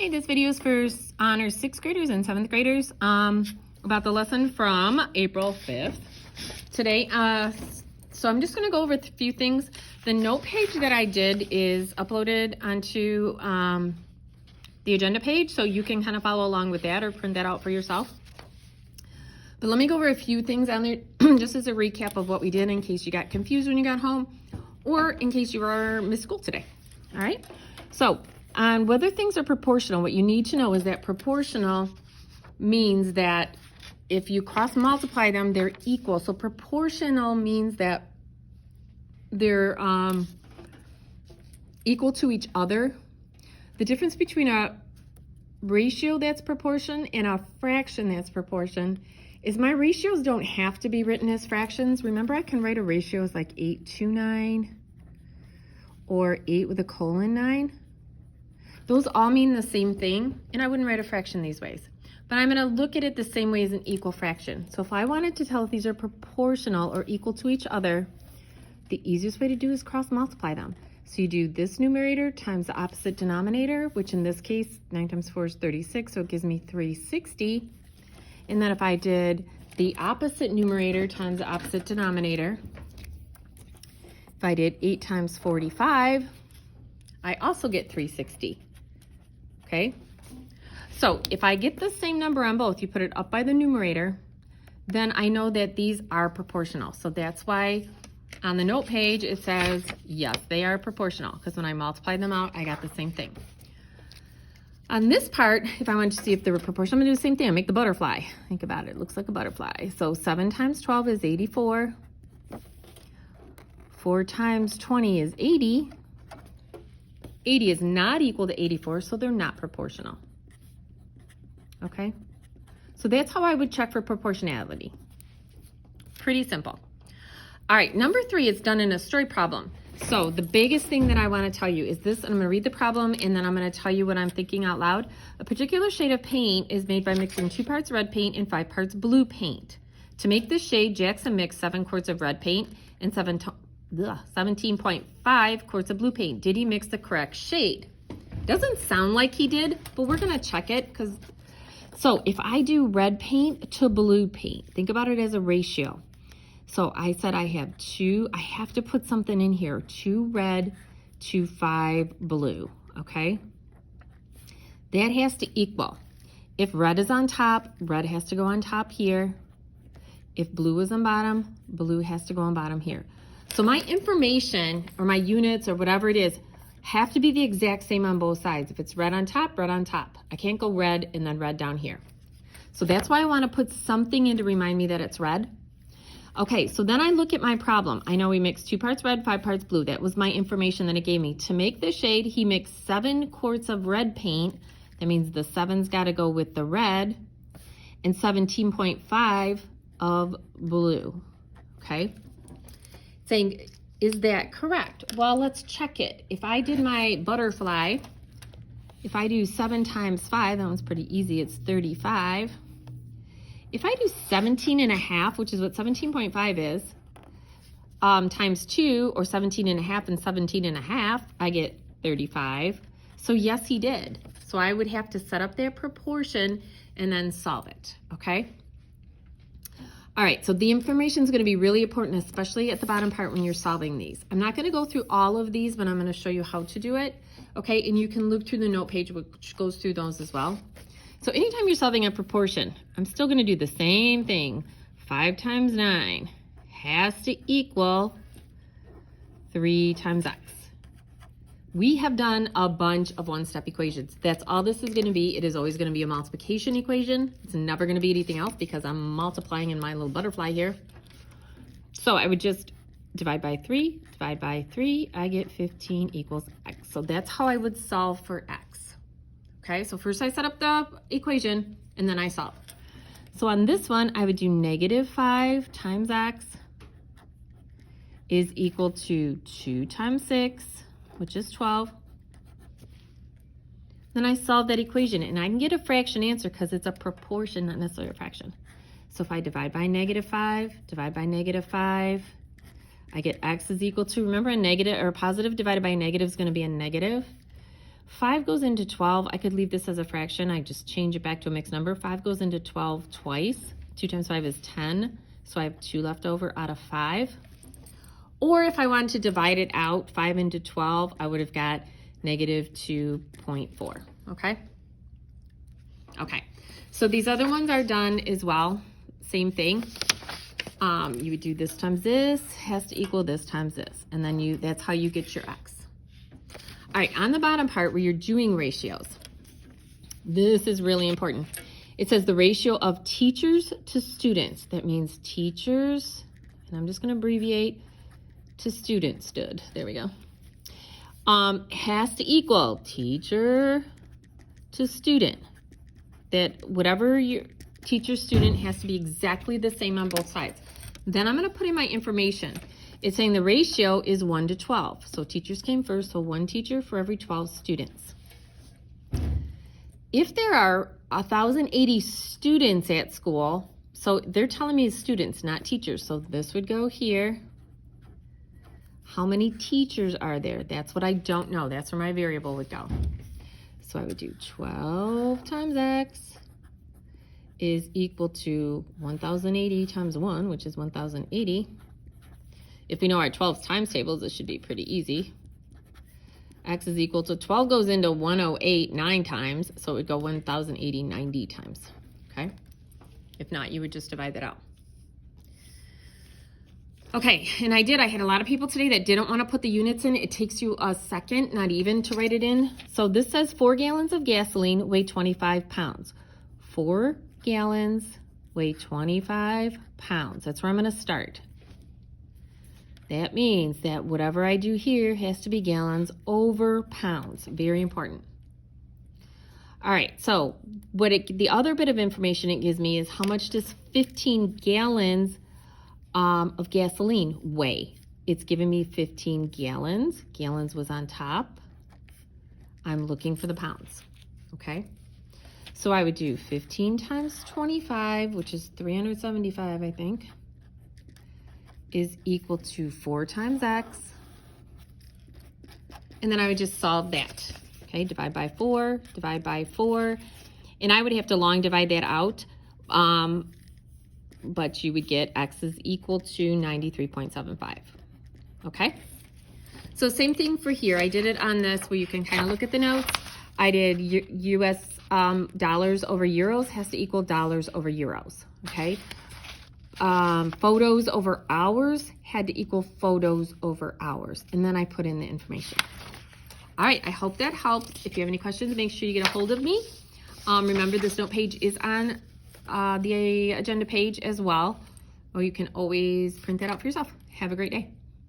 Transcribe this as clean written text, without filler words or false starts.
Hey, this video is for honors 6th graders and 7th graders about the lesson from April 5th. Today, so I'm just going to go over a few things. The note page that I did is uploaded onto the agenda page, so you can kind of follow along with that or print that out for yourself. But let me go over a few things on there just as a recap of what we did in case you got confused when you got home or in case you were missed school today. All right, so on whether things are proportional, what you need to know is that proportional means that if you cross multiply them, they're equal. So proportional means that they're equal to each other. The difference between a ratio that's proportion and a fraction that's proportion is my ratios don't have to be written as fractions. Remember, I can write a ratio as like 8 to 9 or 8 with a colon 9. Those all mean the same thing, and I wouldn't write a fraction these ways. But I'm going to look at it the same way as an equal fraction. So if I wanted to tell if these are proportional or equal to each other, the easiest way to do is cross multiply them. So you do this numerator times the opposite denominator, which in this case, 9 times 4 is 36, so it gives me 360. And then if I did the opposite numerator times the opposite denominator, if I did 8 times 45, I also get 360. Okay, so if I get the same number on both, you put it up by the numerator, then I know that these are proportional. So that's why on the note page it says, yes, they are proportional, because when I multiply them out, I got the same thing. On this part, if I wanted to see if they were proportional, I'm going to do the same thing. I make the butterfly. Think about it. It looks like a butterfly. So 7 times 12 is 84. 4 times 20 is 80. 80 is not equal to 84, so they're not proportional. Okay? So that's how I would check for proportionality. Pretty simple. All right, number 3 is done in a story problem. So the biggest thing that I want to tell you is this, and I'm going to read the problem, and then I'm going to tell you what I'm thinking out loud. A particular shade of paint is made by mixing 2 parts red paint and 5 parts blue paint. To make this shade, Jackson mixed 7 quarts of red paint and 17.5 quarts of blue paint. Did he mix the correct shade? Doesn't sound like he did, but we're gonna check it so if I do red paint to blue paint, think about it as a ratio. So I said I have to put something in here, 2 red to 5 blue, okay? That has to equal. If red is on top, red has to go on top here. If blue is on bottom, blue has to go on bottom here. So my information or my units or whatever it is have to be the exact same on both sides. If it's red on top, red on top. I can't go red and then red down here. So that's why I want to put something in to remind me that it's red. Okay, so then I look at my problem. I know we mixed 2 parts red, 5 parts blue. That was my information that it gave me. To make the shade, he mixed 7 quarts of red paint. That means the 7's got to go with the red, and 17.5 of blue. Okay? Saying, is that correct? Well, let's check it. If I did my butterfly, if I do 7 times 5, that one's pretty easy, it's 35. If I do 17.5, which is what 17.5 is, times 2, or 17.5 and 17.5, I get 35. So yes, he did. So I would have to set up that proportion and then solve it, okay? All right, so the information is going to be really important, especially at the bottom part when you're solving these. I'm not going to go through all of these, but I'm going to show you how to do it, okay? And you can look through the note page, which goes through those as well. So anytime you're solving a proportion, I'm still going to do the same thing. 5 times 9 has to equal 3 times x. We have done a bunch of one-step equations. That's all this is going to be. It is always going to be a multiplication equation. It's never going to be anything else because I'm multiplying in my little butterfly here. So I would just divide by 3, divide by 3. I get 15 equals x. So that's how I would solve for x. Okay, so first I set up the equation and then I solve. So on this one, I would do -5 times x is equal to 2 times 6, which is 12. Then I solve that equation, and I can get a fraction answer because it's a proportion, not necessarily a fraction. So if I divide by -5, divide by -5, I get x is equal to, remember a negative or a positive divided by a negative is going to be a negative. 5 goes into 12. I could leave this as a fraction. I just change it back to a mixed number. 5 goes into 12 twice. 2 times 5 is 10. So I have 2 left over out of 5. Or if I wanted to divide it out, 5 into 12, I would have got negative 2.4. Okay? Okay. So these other ones are done as well. Same thing. You would do this times this has to equal this times this. And then that's how you get your x. All right, on the bottom part where you're doing ratios, this is really important. It says the ratio of teachers to students. That means teachers, and I'm just going to abbreviate to students. There we go. Has to equal teacher to student. That whatever your teacher student has to be exactly the same on both sides. Then I'm going to put in my information. It's saying the ratio is 1 to 12. So teachers came first, so 1 teacher for every 12 students. If there are 1,080 students at school, so they're telling me students, not teachers, so this would go here. How many teachers are there? That's what I don't know. That's where my variable would go. So I would do 12 times x is equal to 1,080 times 1, which is 1,080. If we know our 12 times tables, this should be pretty easy. X is equal to 12 goes into 108 9 times, so it would go 1,080 90 times, okay? If not, you would just divide that out. Okay, and I had a lot of people today that didn't want to put the units in. It takes you a second, not even, to write it in. So this says 4 gallons of gasoline weigh 25 pounds. 4 gallons weigh 25 pounds. That's where I'm going to start. That means that whatever I do here has to be gallons over pounds. Very important. All right, so the other bit of information it gives me is how much does 15 gallons of gasoline weigh? It's giving me 15 gallons. Gallons was on top. I'm looking for the pounds, okay? So I would do 15 times 25, which is 375, I think, is equal to 4 times x. And then I would just solve that. Okay, divide by 4, divide by 4. And I would have to long divide that out. But you would get x is equal to 93.75. Okay? So same thing for here. I did it on this where you can kind of look at the notes. I did US dollars over euros has to equal dollars over euros. Okay? Photos over hours had to equal photos over hours. And then I put in the information. All right, I hope that helps. If you have any questions, make sure you get a hold of me. Remember, this note page is on the agenda page as well. Or you can always print that out for yourself. Have a great day.